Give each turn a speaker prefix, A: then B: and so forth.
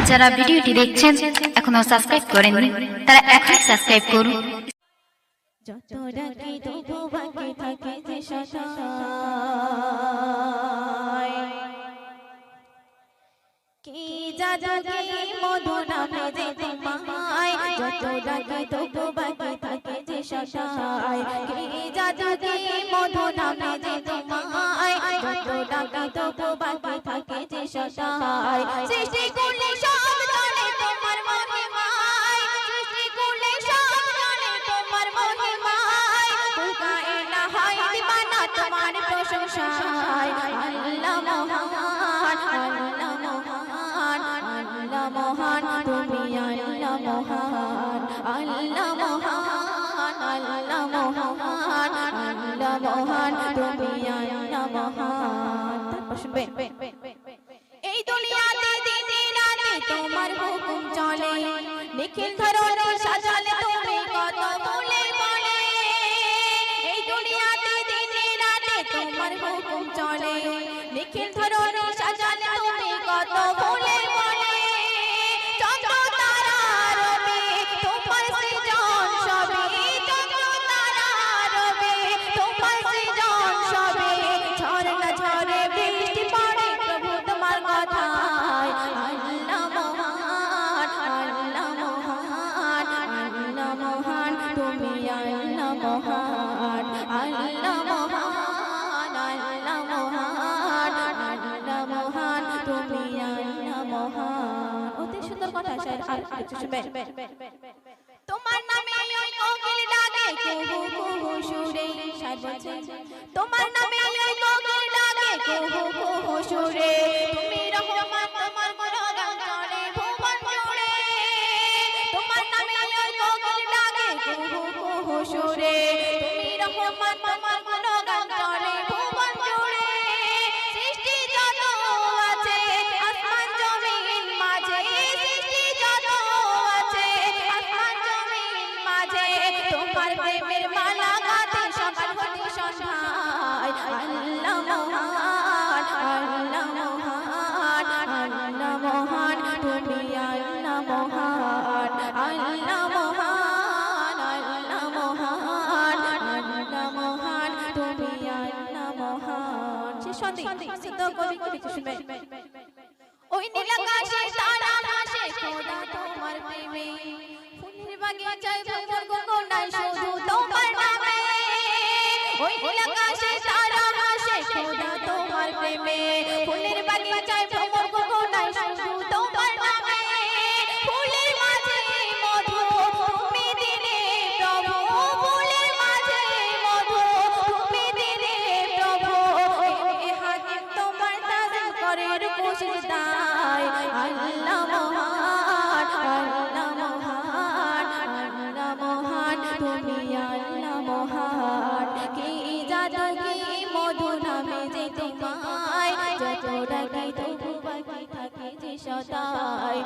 A: যারা ভিডিওটি দেখছেন এখনো সাবস্ক্রাইব করেননি তারা এখনই সাবস্ক্রাইব করুন।
B: যত ডাকি তবু বাকি থাকে যে কি জাদু কি মধু নামে যে তোমায়, যত ডাকি তবু বাকি থাকে যে সদায়। কি জাদু কি মধু নামে যে তোমায়, যত ডাকি তবু বাকি থাকে যে সদায়। সৃষ্টি করলে সব জানে তোমার মহিমায়, সৃষ্টি করলে সব জানে তোমার মহিমায়। পুকারে না হয় দিবানা তোমার প্রশংসায়। আল্লাহ মহান, আল্লাহ মহান, আল্লাহ মহান, তুমি আল্লাহ মহান, আল্লাহ মহান, আল্লাহ মহান, আল্লাহ মহান, তুমি আল্লাহ মহান। তারপর শুনবেন, এই দুনিয়াতে দিনে রাতে তোমার হুকুম চলে, নিখিল ধরনে সাজালে তুমি কত বলে বলে। এই দুনিয়াতে দিনে রাতে তোমার হুকুম চলে, নিখিল ধরনে সাজালে তুমি কত বলে বলে। চন্দ্র তারা রবে তোমার সৃজন সবে, চন্দ্র তারা রবে তোমার সৃজন সবে। ঝরনা ঝরে বৃষ্টি পড়ে প্রভু তোমার কথায়। আল্লাহ মহান, আল্লাহ মহান, আল্লাহ মহান, তুমি আল্লাহ মহান, আল্লাহ মহান, আল্লাহ মহান, আল্লাহ মহান, তুমি আল্লাহ মহান। অতি সুন্দর কথা শায়র, আর কিছু শুনবেন। তোমার নামে ওই কোকিল ডাকে কুহু কুহু সুরে, শায়র বলছে তোমার নামে ওই কোকিল ডাকে কুহু কুহু সুরে। তুমি রহমান তোমার গুণগান চলে ভুবন জুড়ে, তোমার নামে ওই কোকিল ডাকে কুহু কুহু সুরে। তুমি রহমান তোমার গুণগান চলে ভুবন জুড়ে। সৃষ্টি যত আছে আসমান জমিন মাঝে, সৃষ্টি যত আছে আসমান জমিন মাঝে। তোমার প্রেমের মালা গাঁথে সকাল হতে সন্ধ্যায়। আল্লাহ মহান, আল্লাহ মহান, আল্লাহ মহান, তুমি আল্লাহ মহান, আল্লাহ মহান, আল্লাহ মহান, আল্লাহ মহান, তুমি আল্লাহ মহান। সে সন্দেহ সিদ্ধ কবি কিছু শুনবেন। ওই নীল আকাশে তারা ভাসে খোদা তোমার প্রেমে, ফুলের বাগিচায় ভ্রমর গগনায় শুধু তোমার নামে। ওই নীল আকাশে তারা ভাসে খোদা তোমার প্রেমে, ফুলের বাগিচায় ভ্রমর গগনায় শুধু তোমার নামে। ফুলের মাঝে মধু তুমি দিলে প্রভু, ফুলের মাঝে মধু তুমি দিলে প্রভু। এ হাকিম তোমার তাজিম করে রুকু সিজদায়। আল্লাহ মহান, আল্লাহ মহান, আল্লাহ মহান, তুমি আল্লাহ মহান। কি জাদু কি মধু নামে যে তোমায়, যত ডাকি তবু বাকি থাকে যে সদায়।